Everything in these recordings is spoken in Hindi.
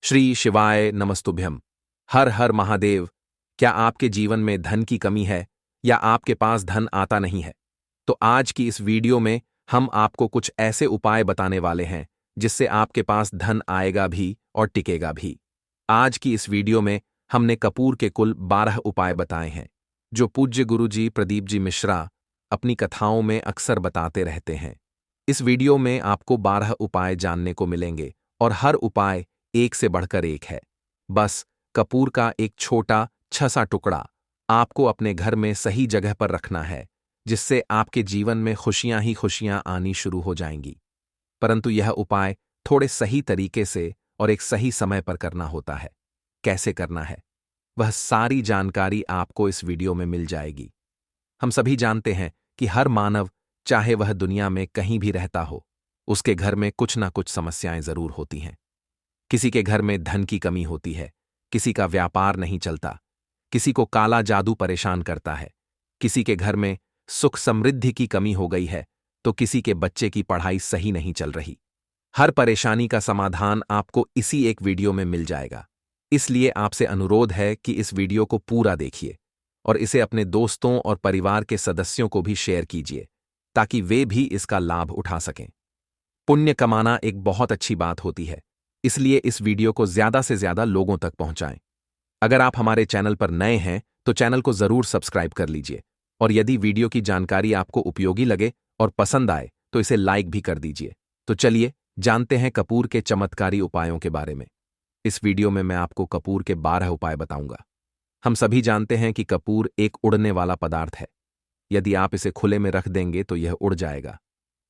श्री शिवाय नमस्तुभ्यम। हर हर महादेव। क्या आपके जीवन में धन की कमी है या आपके पास धन आता नहीं है? तो आज की इस वीडियो में हम आपको कुछ ऐसे उपाय बताने वाले हैं जिससे आपके पास धन आएगा भी और टिकेगा भी। आज की इस वीडियो में हमने कपूर के कुल 12 उपाय बताए हैं जो पूज्य गुरुजी प्रदीप जी मिश्रा अपनी कथाओं में अक्सर बताते रहते हैं। इस वीडियो में आपको 12 उपाय जानने को मिलेंगे और हर उपाय एक से बढ़कर एक है। बस कपूर का एक छोटा छसा टुकड़ा आपको अपने घर में सही जगह पर रखना है, जिससे आपके जीवन में खुशियां ही खुशियां आनी शुरू हो जाएंगी। परंतु यह उपाय थोड़े सही तरीके से और एक सही समय पर करना होता है। कैसे करना है, वह सारी जानकारी आपको इस वीडियो में मिल जाएगी। हम सभी जानते हैं कि हर मानव, चाहे वह दुनिया में कहीं भी रहता हो, उसके घर में कुछ ना कुछ समस्याएं जरूर होती हैं। किसी के घर में धन की कमी होती है, किसी का व्यापार नहीं चलता, किसी को काला जादू परेशान करता है, किसी के घर में सुख समृद्धि की कमी हो गई है, तो किसी के बच्चे की पढ़ाई सही नहीं चल रही। हर परेशानी का समाधान आपको इसी एक वीडियो में मिल जाएगा। इसलिए आपसे अनुरोध है कि इस वीडियो को पूरा देखिए और इसे अपने दोस्तों और परिवार के सदस्यों को भी शेयर कीजिए ताकि वे भी इसका लाभ उठा सकें। पुण्य कमाना एक बहुत अच्छी बात होती है, इसलिए इस वीडियो को ज्यादा से ज्यादा लोगों तक पहुंचाएं। अगर आप हमारे चैनल पर नए हैं तो चैनल को जरूर सब्सक्राइब कर लीजिए और यदि वीडियो की जानकारी आपको उपयोगी लगे और पसंद आए तो इसे लाइक भी कर दीजिए। तो चलिए जानते हैं कपूर के चमत्कारी उपायों के बारे में। इस वीडियो में मैं आपको कपूर के 12 उपाय बताऊंगा। हम सभी जानते हैं कि कपूर एक उड़ने वाला पदार्थ है। यदि आप इसे खुले में रख देंगे तो यह उड़ जाएगा।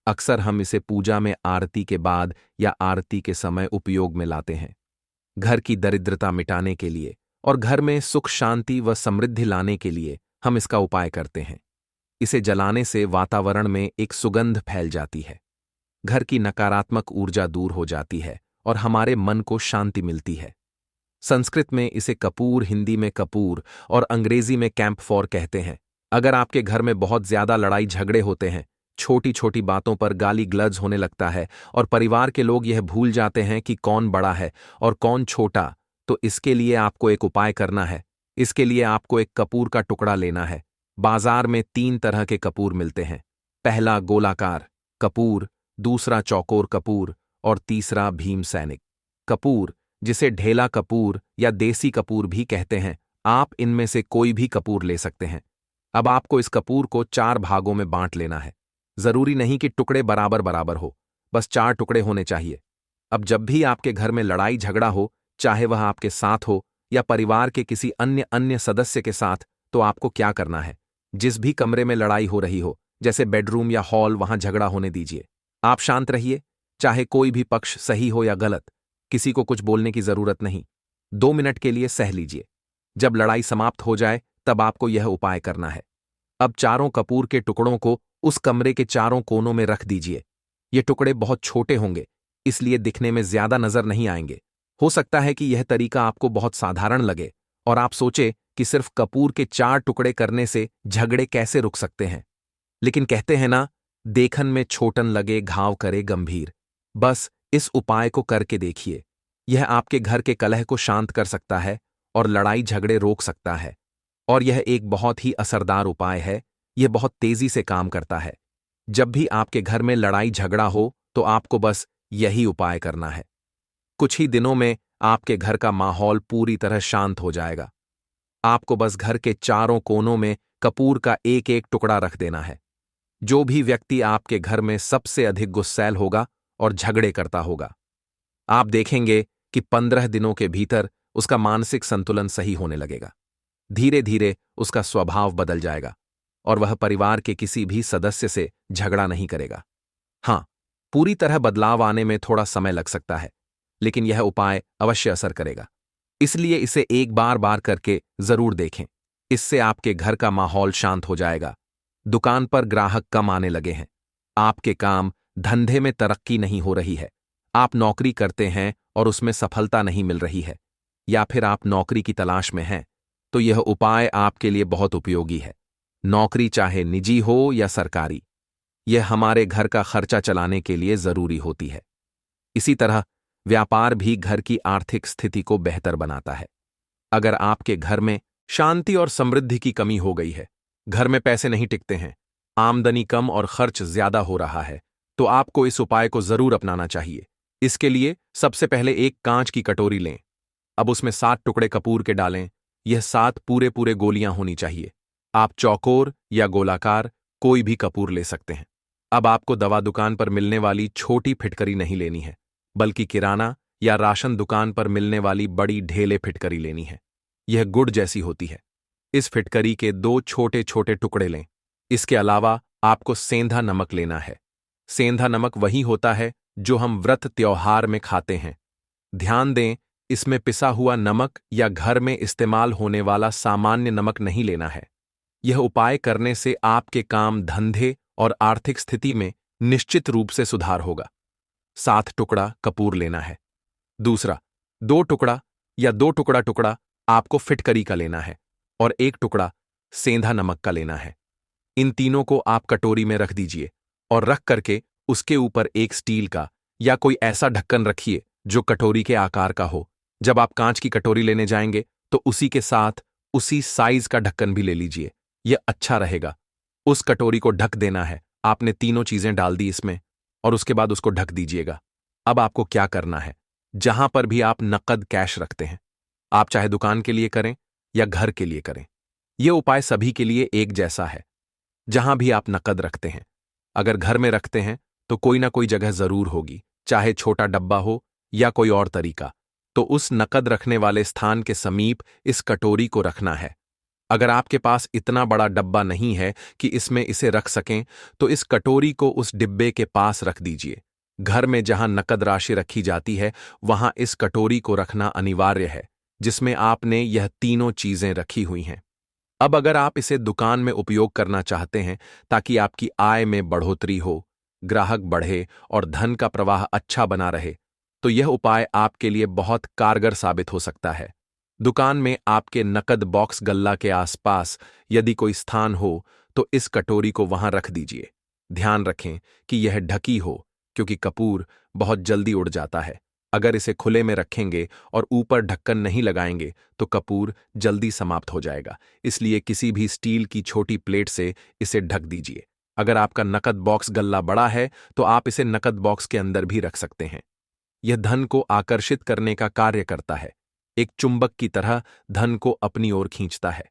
अक्सर हम इसे पूजा में आरती के बाद या आरती के समय उपयोग में लाते हैं। घर की दरिद्रता मिटाने के लिए और घर में सुख शांति व समृद्धि लाने के लिए हम इसका उपाय करते हैं। इसे जलाने से वातावरण में एक सुगंध फैल जाती है, घर की नकारात्मक ऊर्जा दूर हो जाती है और हमारे मन को शांति मिलती है। संस्कृत में इसे कपूर, हिंदी में कपूर और अंग्रेजी में कैंपफॉर कहते हैं। अगर आपके घर में बहुत ज्यादा लड़ाई झगड़े होते हैं, छोटी छोटी बातों पर गाली गलौज होने लगता है और परिवार के लोग यह भूल जाते हैं कि कौन बड़ा है और कौन छोटा, तो इसके लिए आपको एक उपाय करना है। इसके लिए आपको एक कपूर का टुकड़ा लेना है। बाजार में 3 तरह के कपूर मिलते हैं। पहला गोलाकार कपूर, दूसरा चौकोर कपूर और तीसरा भीम सैनिक कपूर, जिसे ढेला कपूर या देसी कपूर भी कहते हैं। आप इनमें से कोई भी कपूर ले सकते हैं। अब आपको इस कपूर को 4 भागों में बांट लेना है। जरूरी नहीं कि टुकड़े बराबर बराबर हो, बस 4 टुकड़े होने चाहिए। अब जब भी आपके घर में लड़ाई झगड़ा हो, चाहे वह आपके साथ हो या परिवार के किसी अन्य सदस्य के साथ, तो आपको क्या करना है, जिस भी कमरे में लड़ाई हो रही हो, जैसे बेडरूम या हॉल, वहां झगड़ा होने दीजिए। आप शांत रहिए, चाहे कोई भी पक्ष सही हो या गलत, किसी को कुछ बोलने की जरूरत नहीं। 2 मिनट के लिए सह लीजिए। जब लड़ाई समाप्त हो जाए तब आपको यह उपाय करना है। अब चारों कपूर के टुकड़ों को उस कमरे के चारों कोनों में रख दीजिए। ये टुकड़े बहुत छोटे होंगे, इसलिए दिखने में ज्यादा नजर नहीं आएंगे। हो सकता है कि यह तरीका आपको बहुत साधारण लगे और आप सोचे कि सिर्फ कपूर के 4 टुकड़े करने से झगड़े कैसे रुक सकते हैं। लेकिन कहते हैं ना, देखन में छोटन लगे घाव करे गंभीर। बस इस उपाय को करके देखिए। यह आपके घर के कलह को शांत कर सकता है और लड़ाई झगड़े रोक सकता है। और यह एक बहुत ही असरदार उपाय है। यह बहुत तेजी से काम करता है। जब भी आपके घर में लड़ाई झगड़ा हो तो आपको बस यही उपाय करना है। कुछ ही दिनों में आपके घर का माहौल पूरी तरह शांत हो जाएगा। आपको बस घर के चारों कोनों में कपूर का एक एक टुकड़ा रख देना है। जो भी व्यक्ति आपके घर में सबसे अधिक गुस्सैल होगा और झगड़े करता होगा, आप देखेंगे कि 15 दिनों के भीतर उसका मानसिक संतुलन सही होने लगेगा। धीरे धीरे उसका स्वभाव बदल जाएगा और वह परिवार के किसी भी सदस्य से झगड़ा नहीं करेगा। हां, पूरी तरह बदलाव आने में थोड़ा समय लग सकता है, लेकिन यह उपाय अवश्य असर करेगा। इसलिए इसे एक बार करके जरूर देखें। इससे आपके घर का माहौल शांत हो जाएगा। दुकान पर ग्राहक कम आने लगे हैं, आपके काम धंधे में तरक्की नहीं हो रही है, आप नौकरी करते हैं और उसमें सफलता नहीं मिल रही है, या फिर आप नौकरी की तलाश में हैं, तो यह उपाय आपके लिए बहुत उपयोगी है। नौकरी चाहे निजी हो या सरकारी, यह हमारे घर का खर्चा चलाने के लिए जरूरी होती है। इसी तरह व्यापार भी घर की आर्थिक स्थिति को बेहतर बनाता है। अगर आपके घर में शांति और समृद्धि की कमी हो गई है, घर में पैसे नहीं टिकते हैं, आमदनी कम और खर्च ज्यादा हो रहा है, तो आपको इस उपाय को जरूर अपनाना चाहिए। इसके लिए सबसे पहले एक कांच की कटोरी लें। अब उसमें 7 टुकड़े कपूर के डालें। यह 7 पूरे पूरे गोलियां होनी चाहिए। आप चौकोर या गोलाकार कोई भी कपूर ले सकते हैं। अब आपको दवा दुकान पर मिलने वाली छोटी फिटकरी नहीं लेनी है, बल्कि किराना या राशन दुकान पर मिलने वाली बड़ी ढेले फिटकरी लेनी है। यह गुड़ जैसी होती है। इस फिटकरी के 2 छोटे छोटे टुकड़े लें। इसके अलावा आपको सेंधा नमक लेना है। सेंधा नमक वही होता है जो हम व्रत त्योहार में खाते हैं। ध्यान दें, इसमें पिसा हुआ नमक या घर में इस्तेमाल होने वाला सामान्य नमक नहीं लेना है। यह उपाय करने से आपके काम धंधे और आर्थिक स्थिति में निश्चित रूप से सुधार होगा। 7 टुकड़ा कपूर लेना है। दूसरा, 2 टुकड़ा या 2 टुकड़ा टुकड़ा आपको फिटकरी का लेना है और 1 टुकड़ा सेंधा नमक का लेना है। इन तीनों को आप कटोरी में रख दीजिए और रख करके उसके ऊपर एक स्टील का या कोई ऐसा ढक्कन रखिए जो कटोरी के आकार का हो। जब आप कांच की कटोरी लेने जाएंगे तो उसी के साथ उसी साइज का ढक्कन भी ले लीजिए, यह अच्छा रहेगा। उस कटोरी को ढक देना है। आपने तीनों चीजें डाल दी इसमें और उसके बाद उसको ढक दीजिएगा। अब आपको क्या करना है, जहां पर भी आप नकद कैश रखते हैं, आप चाहे दुकान के लिए करें या घर के लिए करें, यह उपाय सभी के लिए एक जैसा है। जहां भी आप नकद रखते हैं, अगर घर में रखते हैं तो कोई ना कोई जगह जरूर होगी, चाहे छोटा डब्बा हो या कोई और तरीका, तो उस नकद रखने वाले स्थान के समीप इस कटोरी को रखना है। अगर आपके पास इतना बड़ा डब्बा नहीं है कि इसमें इसे रख सकें, तो इस कटोरी को उस डिब्बे के पास रख दीजिए। घर में जहां नकद राशि रखी जाती है, वहां इस कटोरी को रखना अनिवार्य है, जिसमें आपने यह तीनों चीजें रखी हुई हैं। अब अगर आप इसे दुकान में उपयोग करना चाहते हैं ताकि आपकी आय में बढ़ोतरी हो, ग्राहक बढ़े और धन का प्रवाह अच्छा बना रहे, तो यह उपाय आपके लिए बहुत कारगर साबित हो सकता है। दुकान में आपके नकद बॉक्स गल्ला के आसपास यदि कोई स्थान हो तो इस कटोरी को वहां रख दीजिए। ध्यान रखें कि यह ढकी हो, क्योंकि कपूर बहुत जल्दी उड़ जाता है। अगर इसे खुले में रखेंगे और ऊपर ढक्कन नहीं लगाएंगे तो कपूर जल्दी समाप्त हो जाएगा। इसलिए किसी भी स्टील की छोटी प्लेट से इसे ढक दीजिए। अगर आपका नकद बॉक्स गल्ला बड़ा है तो आप इसे नकद बॉक्स के अंदर भी रख सकते हैं। यह धन को आकर्षित करने का कार्य करता है, एक चुंबक की तरह धन को अपनी ओर खींचता है।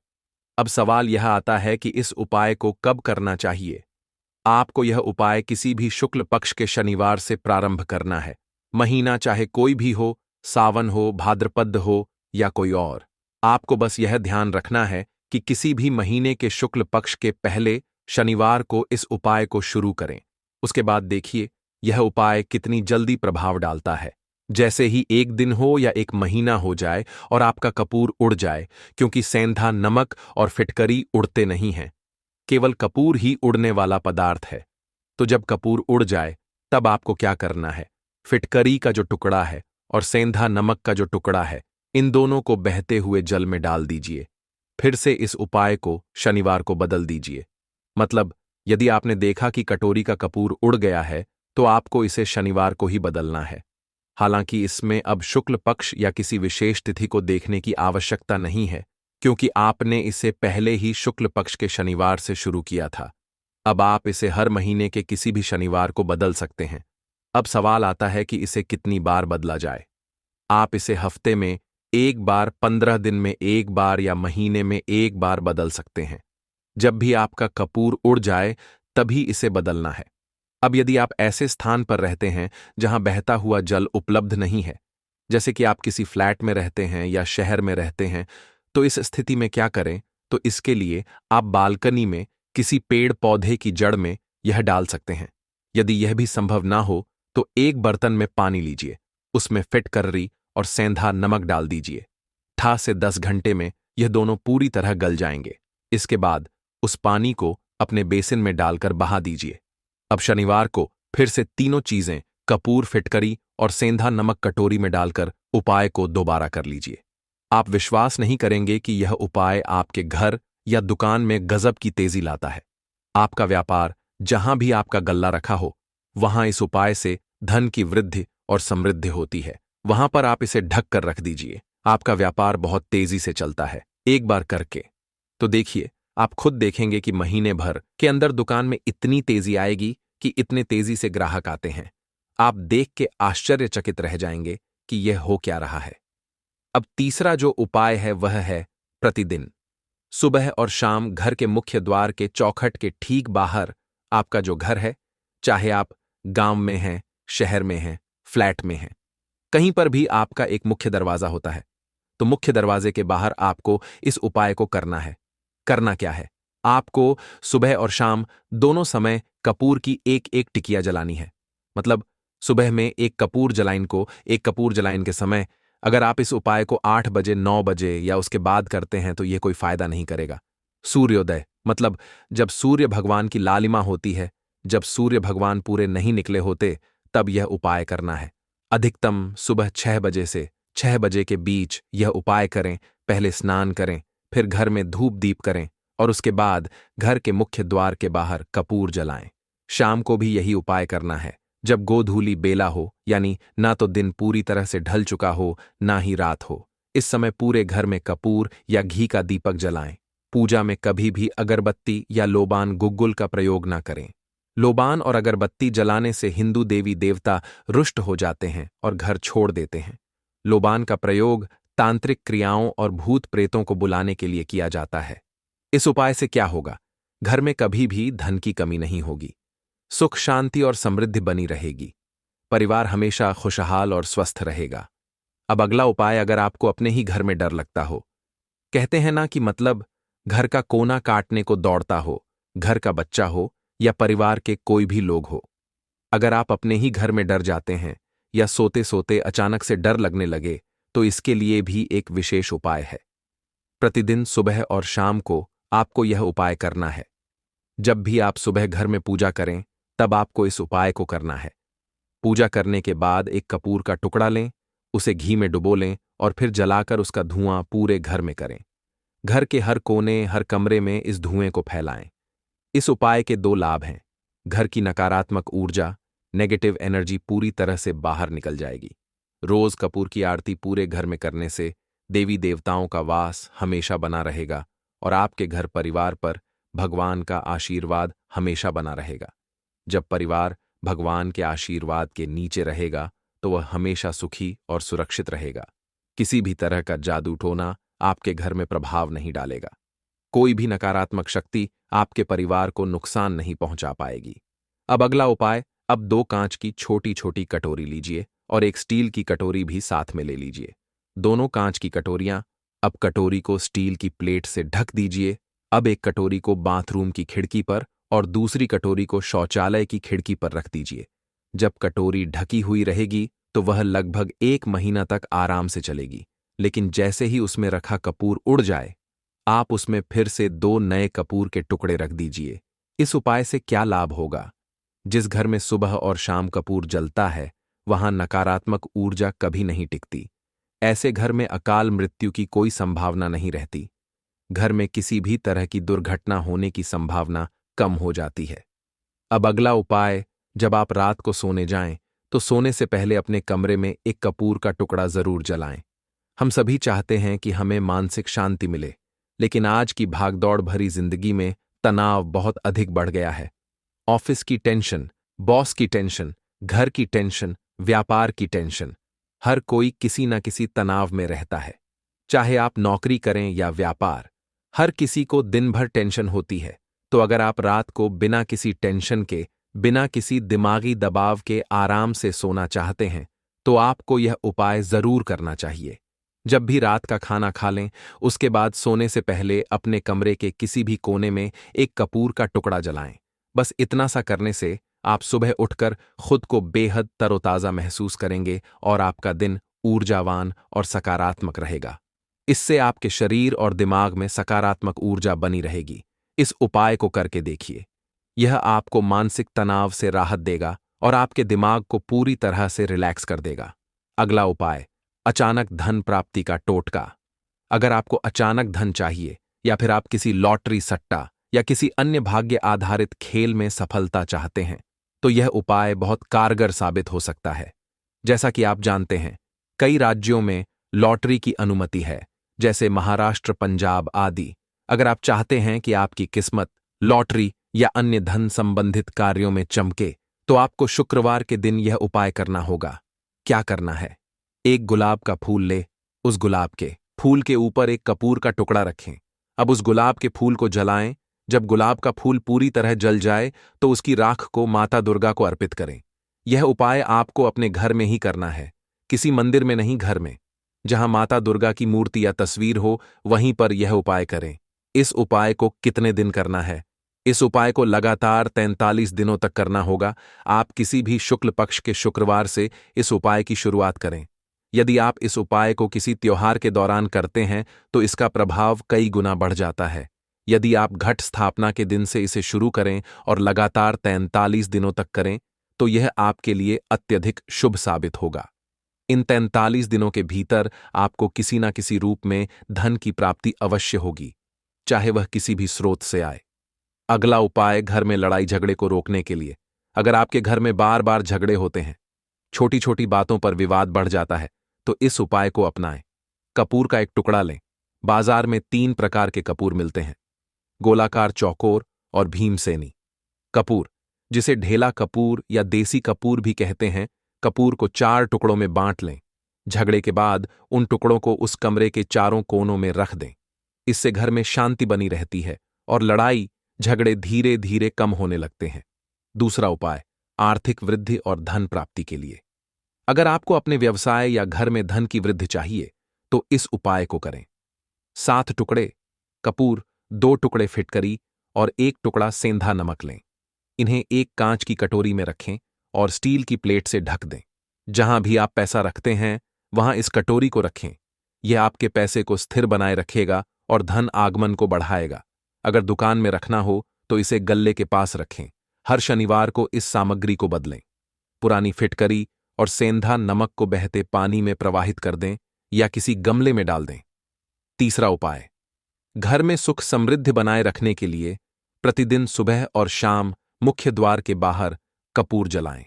अब सवाल यह आता है कि इस उपाय को कब करना चाहिए। आपको यह उपाय किसी भी शुक्ल पक्ष के शनिवार से प्रारंभ करना है। महीना चाहे कोई भी हो, सावन हो, भाद्रपद हो या कोई और। आपको बस यह ध्यान रखना है कि किसी भी महीने के शुक्ल पक्ष के पहले शनिवार को इस उपाय को शुरू करें। उसके बाद देखिए यह उपाय कितनी जल्दी प्रभाव डालता है। जैसे ही 1 दिन हो या 1 महीना हो जाए और आपका कपूर उड़ जाए, क्योंकि सेंधा नमक और फिटकरी उड़ते नहीं हैं, केवल कपूर ही उड़ने वाला पदार्थ है। तो जब कपूर उड़ जाए तब आपको क्या करना है, फिटकरी का जो टुकड़ा है और सेंधा नमक का जो टुकड़ा है, इन दोनों को बहते हुए जल में डाल दीजिए। फिर से इस उपाय को शनिवार को बदल दीजिए। मतलब यदि आपने देखा कि कटोरी का कपूर उड़ गया है तो आपको इसे शनिवार को ही बदलना है। हालांकि इसमें अब शुक्ल पक्ष या किसी विशेष तिथि को देखने की आवश्यकता नहीं है, क्योंकि आपने इसे पहले ही शुक्ल पक्ष के शनिवार से शुरू किया था। अब आप इसे हर महीने के किसी भी शनिवार को बदल सकते हैं। अब सवाल आता है कि इसे कितनी बार बदला जाए। आप इसे हफ्ते में 1 बार, 15 दिन में 1 बार या महीने में 1 बार बदल सकते हैं। जब भी आपका कपूर उड़ जाए तभी इसे बदलना है। अब यदि आप ऐसे स्थान पर रहते हैं जहां बहता हुआ जल उपलब्ध नहीं है, जैसे कि आप किसी फ्लैट में रहते हैं या शहर में रहते हैं, तो इस स्थिति में क्या करें, तो इसके लिए आप बालकनी में किसी पेड़ पौधे की जड़ में यह डाल सकते हैं। यदि यह भी संभव ना हो तो एक बर्तन में पानी लीजिए, उसमें फिटकरी और सेंधा नमक डाल दीजिए। 8 से 10 घंटे में यह दोनों पूरी तरह गल जाएंगे। इसके बाद उस पानी को अपने बेसिन में डालकर बहा दीजिए। अब शनिवार को फिर से तीनों चीजें कपूर, फिटकरी और सेंधा नमक कटोरी में डालकर उपाय को दोबारा कर लीजिए। आप विश्वास नहीं करेंगे कि यह उपाय आपके घर या दुकान में गजब की तेजी लाता है। आपका व्यापार जहां भी आपका गल्ला रखा हो, वहां इस उपाय से धन की वृद्धि और समृद्धि होती है। वहां पर आप इसे ढक कर रख दीजिए। आपका व्यापार बहुत तेजी से चलता है। एक बार करके तो देखिए, आप खुद देखेंगे कि महीने भर के अंदर दुकान में इतनी तेजी आएगी कि इतने तेजी से ग्राहक आते हैं। आप देख के आश्चर्यचकित रह जाएंगे कि यह हो क्या रहा है। अब तीसरा जो उपाय है वह है प्रतिदिन सुबह और शाम घर के मुख्य द्वार के चौखट के ठीक बाहर, आपका जो घर है, चाहे आप गांव में हैं, शहर में हैं, फ्लैट में हैं, कहीं पर भी आपका एक मुख्य दरवाजा होता है। तो मुख्य दरवाजे के बाहर आपको इस उपाय को करना है। करना क्या है? आपको सुबह और शाम दोनों समय कपूर की एक एक टिकिया जलानी है। मतलब सुबह में एक कपूर जलाइन के समय अगर आप इस उपाय को 8 बजे, 9 बजे या उसके बाद करते हैं तो यह कोई फायदा नहीं करेगा। सूर्योदय मतलब जब सूर्य भगवान की लालिमा होती है, जब सूर्य भगवान पूरे नहीं निकले होते, तब यह उपाय करना है। अधिकतम सुबह 6 बजे से 6 बजे के बीच यह उपाय करें। पहले स्नान करें, फिर घर में धूप दीप करें और उसके बाद घर के मुख्य द्वार के बाहर कपूर जलाएं। शाम को भी यही उपाय करना है, जब गोधूली बेला हो, यानी ना तो दिन पूरी तरह से ढल चुका हो ना ही रात हो। इस समय पूरे घर में कपूर या घी का दीपक जलाएं। पूजा में कभी भी अगरबत्ती या लोबान गुग्गुल का प्रयोग ना करें। लोबान और अगरबत्ती जलाने से हिंदू देवी देवता रुष्ट हो जाते हैं और घर छोड़ देते हैं। लोबान का प्रयोग तांत्रिक क्रियाओं और भूत प्रेतों को बुलाने के लिए किया जाता है। इस उपाय से क्या होगा? घर में कभी भी धन की कमी नहीं होगी, सुख शांति और समृद्धि बनी रहेगी, परिवार हमेशा खुशहाल और स्वस्थ रहेगा। अब अगला उपाय, अगर आपको अपने ही घर में डर लगता हो, कहते हैं ना कि मतलब घर का कोना काटने को दौड़ता हो, घर का बच्चा हो या परिवार के कोई भी लोग हो, अगर आप अपने ही घर में डर जाते हैं या सोते सोते अचानक से डर लगने लगे, तो इसके लिए भी एक विशेष उपाय है। प्रतिदिन सुबह और शाम को आपको यह उपाय करना है। जब भी आप सुबह घर में पूजा करें, तब आपको इस उपाय को करना है। पूजा करने के बाद एक कपूर का टुकड़ा लें, उसे घी में डुबो लें और फिर जलाकर उसका धुआं पूरे घर में करें। घर के हर कोने, हर कमरे में इस धुएं को फैलाएं। इस उपाय के 2 लाभ हैं। घर की नकारात्मक ऊर्जा, नेगेटिव एनर्जी पूरी तरह से बाहर निकल जाएगी। रोज कपूर की आरती पूरे घर में करने से देवी देवताओं का वास हमेशा बना रहेगा और आपके घर परिवार पर भगवान का आशीर्वाद हमेशा बना रहेगा। जब परिवार भगवान के आशीर्वाद के नीचे रहेगा, तो वह हमेशा सुखी और सुरक्षित रहेगा। किसी भी तरह का जादू टोना आपके घर में प्रभाव नहीं डालेगा। कोई भी नकारात्मक शक्ति आपके परिवार को नुकसान नहीं पहुंचा पाएगी। अब अगला उपाय, अब 2 कांच की छोटी छोटी कटोरी लीजिए और एक स्टील की कटोरी भी साथ में ले लीजिए। दोनों कांच की कटोरियां, अब कटोरी को स्टील की प्लेट से ढक दीजिए। अब एक कटोरी को बाथरूम की खिड़की पर और दूसरी कटोरी को शौचालय की खिड़की पर रख दीजिए। जब कटोरी ढकी हुई रहेगी तो वह लगभग 1 महीना तक आराम से चलेगी, लेकिन जैसे ही उसमें रखा कपूर उड़ जाए, आप उसमें फिर से 2 नए कपूर के टुकड़े रख दीजिए। इस उपाय से क्या लाभ होगा? जिस घर में सुबह और शाम कपूर जलता है, वहां नकारात्मक ऊर्जा कभी नहीं टिकती। ऐसे घर में अकाल मृत्यु की कोई संभावना नहीं रहती। घर में किसी भी तरह की दुर्घटना होने की संभावना कम हो जाती है। अब अगला उपाय, जब आप रात को सोने जाएं, तो सोने से पहले अपने कमरे में एक कपूर का टुकड़ा जरूर जलाएं। हम सभी चाहते हैं कि हमें मानसिक शांति मिले, लेकिन आज की भागदौड़ भरी जिंदगी में तनाव बहुत अधिक बढ़ गया है। ऑफिस की टेंशन, बॉस की टेंशन, घर की टेंशन, व्यापार की टेंशन, हर कोई किसी न किसी तनाव में रहता है। चाहे आप नौकरी करें या व्यापार, हर किसी को दिन भर टेंशन होती है। तो अगर आप रात को बिना किसी टेंशन के, बिना किसी दिमागी दबाव के आराम से सोना चाहते हैं, तो आपको यह उपाय जरूर करना चाहिए। जब भी रात का खाना खा लें, उसके बाद सोने से पहले अपने कमरे के किसी भी कोने में एक कपूर का टुकड़ा जलाएं। बस इतना सा करने से आप सुबह उठकर खुद को बेहद तरोताजा महसूस करेंगे और आपका दिन ऊर्जावान और सकारात्मक रहेगा। इससे आपके शरीर और दिमाग में सकारात्मक ऊर्जा बनी रहेगी। इस उपाय को करके देखिए। यह आपको मानसिक तनाव से राहत देगा और आपके दिमाग को पूरी तरह से रिलैक्स कर देगा। अगला उपाय, अचानक धन प्राप्ति का टोटका। अगर आपको अचानक धन चाहिए या फिर आप किसी लॉटरी, सट्टा या किसी अन्य भाग्य आधारित खेल में सफलता चाहते हैं, तो यह उपाय बहुत कारगर साबित हो सकता है। जैसा कि आप जानते हैं कई राज्यों में लॉटरी की अनुमति है, जैसे महाराष्ट्र, पंजाब आदि। अगर आप चाहते हैं कि आपकी किस्मत लॉटरी या अन्य धन संबंधित कार्यों में चमके, तो आपको शुक्रवार के दिन यह उपाय करना होगा। क्या करना है? एक गुलाब का फूल ले, उस गुलाब के फूल के ऊपर एक कपूर का टुकड़ा रखें। अब उस गुलाब के फूल को जलाएं। जब गुलाब का फूल पूरी तरह जल जाए तो उसकी राख को माता दुर्गा को अर्पित करें। यह उपाय आपको अपने घर में ही करना है, किसी मंदिर में नहीं, घर में जहां माता दुर्गा की मूर्ति या तस्वीर हो, वहीं पर यह उपाय करें। इस उपाय को कितने दिन करना है? इस उपाय को लगातार 43 दिनों तक करना होगा। आप किसी भी शुक्ल पक्ष के शुक्रवार से इस उपाय की शुरुआत करें। यदि आप इस उपाय को किसी त्योहार के दौरान करते हैं तो इसका प्रभाव कई गुना बढ़ जाता है। यदि आप घट स्थापना के दिन से इसे शुरू करें और लगातार 43 दिनों तक करें तो यह आपके लिए अत्यधिक शुभ साबित होगा। इन 43 दिनों के भीतर आपको किसी न किसी रूप में धन की प्राप्ति अवश्य होगी, चाहे वह किसी भी स्रोत से आए। अगला उपाय घर में लड़ाई झगड़े को रोकने के लिए। अगर आपके घर में बार बार झगड़े होते हैं, छोटी छोटी बातों पर विवाद बढ़ जाता है, तो इस उपाय को अपनाएं। कपूर का एक टुकड़ा लें। बाजार में 3 प्रकार के कपूर मिलते हैं, गोलाकार, चौकोर और भीमसेनी। कपूर, जिसे ढेला कपूर या देसी कपूर भी कहते हैं, कपूर को 4 टुकड़ों में बांट लें। झगड़े के बाद उन टुकड़ों को उस कमरे के चारों कोनों में रख दें। इससे घर में शांति बनी रहती है और लड़ाई झगड़े धीरे धीरे कम होने लगते हैं। दूसरा उपाय, आर्थिक वृद्धि और धन प्राप्ति के लिए। अगर आपको अपने व्यवसाय या घर में धन की वृद्धि चाहिए तो इस उपाय को करें। 7 टुकड़े कपूर, 2 टुकड़े फिटकरी और 1 टुकड़ा सेंधा नमक लें। इन्हें एक कांच की कटोरी में रखें और स्टील की प्लेट से ढक दें। जहां भी आप पैसा रखते हैं वहां इस कटोरी को रखें। यह आपके पैसे को स्थिर बनाए रखेगा और धन आगमन को बढ़ाएगा। अगर दुकान में रखना हो तो इसे गल्ले के पास रखें। हर शनिवार को इस सामग्री को बदलें। पुरानी फिटकरी और सेंधा नमक को बहते पानी में प्रवाहित कर दें या किसी गमले में डाल दें। तीसरा उपाय, घर में सुख समृद्धि बनाए रखने के लिए प्रतिदिन सुबह और शाम मुख्य द्वार के बाहर कपूर जलाएं।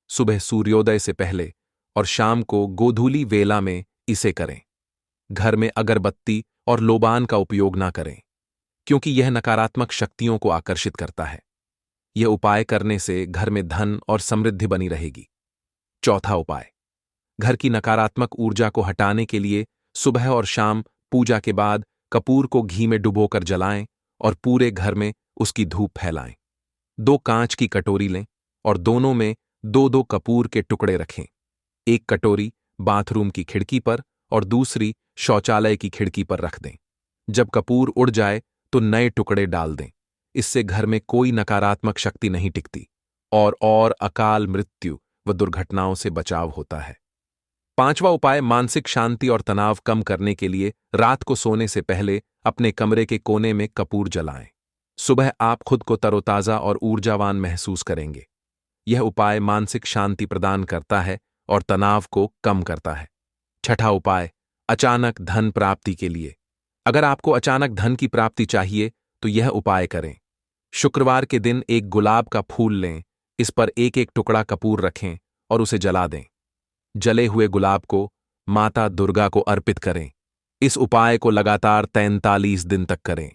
सुबह सूर्योदय से पहले और शाम को गोधूली वेला में इसे करें। घर में अगरबत्ती और लोबान का उपयोग ना करें, क्योंकि यह नकारात्मक शक्तियों को आकर्षित करता है। यह उपाय करने से घर में धन और समृद्धि बनी रहेगी। चौथा उपाय, घर की नकारात्मक ऊर्जा को हटाने के लिए सुबह और शाम पूजा के बाद कपूर को घी में डुबोकर जलाएं और पूरे घर में उसकी धूप फैलाएं। 2 कांच की कटोरी लें और दोनों में 2-2 कपूर के टुकड़े रखें। एक कटोरी बाथरूम की खिड़की पर और दूसरी शौचालय की खिड़की पर रख दें। जब कपूर उड़ जाए तो नए टुकड़े डाल दें। इससे घर में कोई नकारात्मक शक्ति नहीं टिकती और अकाल मृत्यु व दुर्घटनाओं से बचाव होता है। 5वां उपाय, मानसिक शांति और तनाव कम करने के लिए रात को सोने से पहले अपने कमरे के कोने में कपूर जलाएं। सुबह आप खुद को तरोताजा और ऊर्जावान महसूस करेंगे। यह उपाय मानसिक शांति प्रदान करता है और तनाव को कम करता है। छठा उपाय, अचानक धन प्राप्ति के लिए। अगर आपको अचानक धन की प्राप्ति चाहिए तो यह उपाय करें। शुक्रवार के दिन एक गुलाब का फूल लें, इस पर एक एक टुकड़ा कपूर रखें और उसे जला दें। जले हुए गुलाब को माता दुर्गा को अर्पित करें। इस उपाय को लगातार 43 दिन तक करें।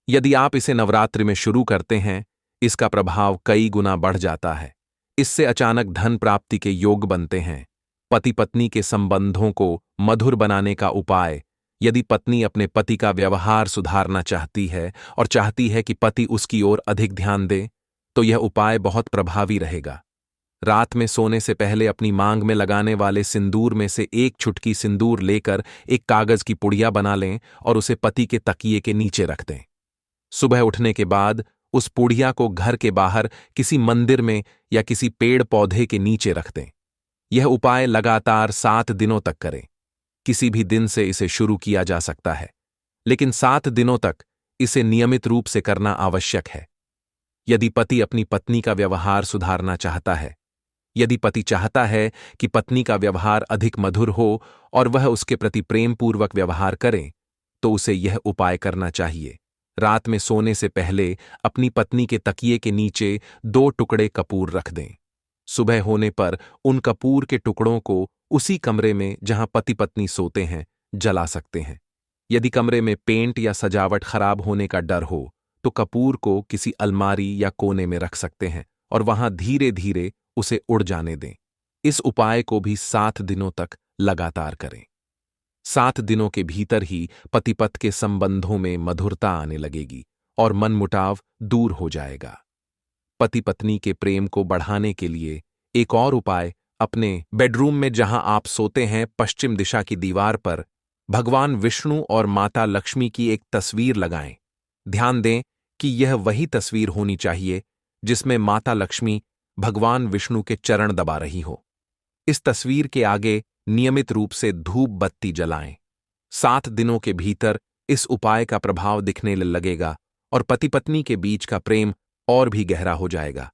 यदि आप इसे नवरात्रि में शुरू करते हैं, इसका प्रभाव कई गुना बढ़ जाता है। इससे अचानक धन प्राप्ति के योग बनते हैं। पति पत्नी के संबंधों को मधुर बनाने का उपाय। यदि पत्नी अपने पति का व्यवहार सुधारना चाहती है और चाहती है कि पति उसकी ओर अधिक ध्यान दे, तो यह उपाय बहुत प्रभावी रहेगा। रात में सोने से पहले अपनी मांग में लगाने वाले सिंदूर में से एक चुटकी सिंदूर लेकर एक कागज की पुड़िया बना लें और उसे पति के तकिए के नीचे रख दें। सुबह उठने के बाद उस पुड़िया को घर के बाहर किसी मंदिर में या किसी पेड़ पौधे के नीचे रख दें। यह उपाय लगातार 7 दिनों तक करें। किसी भी दिन से इसे शुरू किया जा सकता है, लेकिन 7 दिनों तक इसे नियमित रूप से करना आवश्यक है। यदि पति अपनी पत्नी का व्यवहार सुधारना चाहता है, यदि पति चाहता है कि पत्नी का व्यवहार अधिक मधुर हो और वह उसके प्रति प्रेमपूर्वक व्यवहार करे, तो उसे यह उपाय करना चाहिए। रात में सोने से पहले अपनी पत्नी के तकिए के नीचे 2 टुकड़े कपूर रख दें। सुबह होने पर उन कपूर के टुकड़ों को उसी कमरे में जहां पति पत्नी सोते हैं जला सकते हैं। यदि कमरे में पेंट या सजावट खराब होने का डर हो तो कपूर को किसी अलमारी या कोने में रख सकते हैं और वहां धीरे धीरे उसे उड़ जाने दें। इस उपाय को भी 7 दिनों तक लगातार करें। 7 दिनों के भीतर ही पति पत्नी के संबंधों में मधुरता आने लगेगी और मनमुटाव दूर हो जाएगा। पति पत्नी के प्रेम को बढ़ाने के लिए एक और उपाय, अपने बेडरूम में जहां आप सोते हैं पश्चिम दिशा की दीवार पर भगवान विष्णु और माता लक्ष्मी की एक तस्वीर लगाएं। ध्यान दें कि यह वही तस्वीर होनी चाहिए जिसमें माता लक्ष्मी भगवान विष्णु के चरण दबा रही हो। इस तस्वीर के आगे नियमित रूप से धूप बत्ती जलाएं। 7 दिनों के भीतर इस उपाय का प्रभाव दिखने लगेगा और पति पत्नी के बीच का प्रेम और भी गहरा हो जाएगा।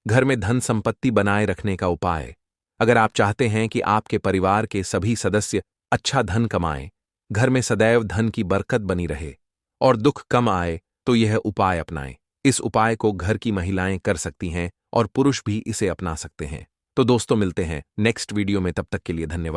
घर में धन संपत्ति बनाए रखने का उपाय। अगर आप चाहते हैं कि आपके परिवार के सभी सदस्य अच्छा धन कमाएं, घर में सदैव धन की बरकत बनी रहे और दुख कम आए, तो यह उपाय अपनाएं। इस उपाय को घर की महिलाएं कर सकती हैं और पुरुष भी इसे अपना सकते हैं। तो दोस्तों, मिलते हैं नेक्स्ट वीडियो में, तब तक के लिए धन्यवाद।